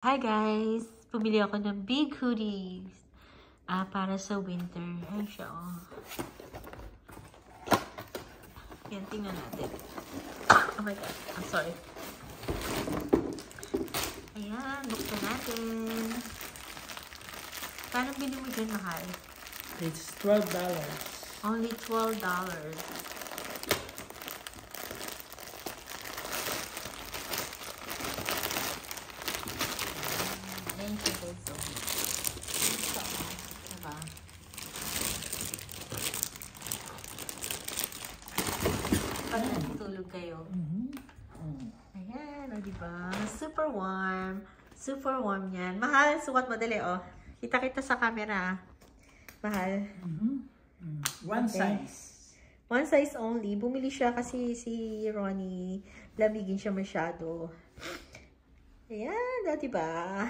Hi guys! Pumili ako ng big hoodies. Para sa winter. Ayan siya, oh. Yan, tingnan natin. Oh my God. I'm sorry. Ayan, buksan natin. Paano bili mo dyan, mahal? It's $12. Only $12. Diba? Pag natutulog kayo. Ayan, o diba? Super warm. Super warm yan. Mahal, sukat mo. Dali, oh. Kita-kita sa camera. Mahal. One size. One size only. Bumili siya kasi si Ronnie, lamigin siya masyado. Ayan, o diba?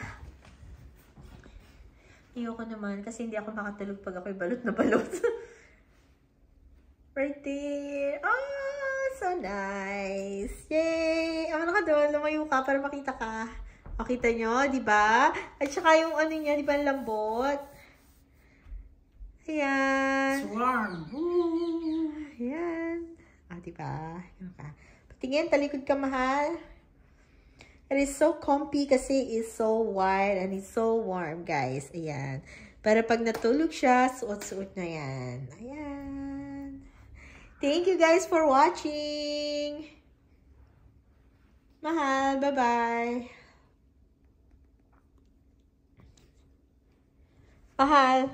Ayoko naman kasi hindi ako makatulog pag ako'y balot na balot. Right there. Oh, so nice. Yay! Ano ka doon? Lumayo ka para makita ka. Makita nyo, di ba? At saka yung ano niya, di ba, lambot? Ayan. It's warm. Ayan. Di ba? Patingin, talikod ka, mahal. It is so comfy kasi it's so wide and it's so warm, guys. Ayan. Para pag natulog siya, suot-suot na yan. Ayan. Thank you guys for watching. Mahal, bye-bye. Mahal.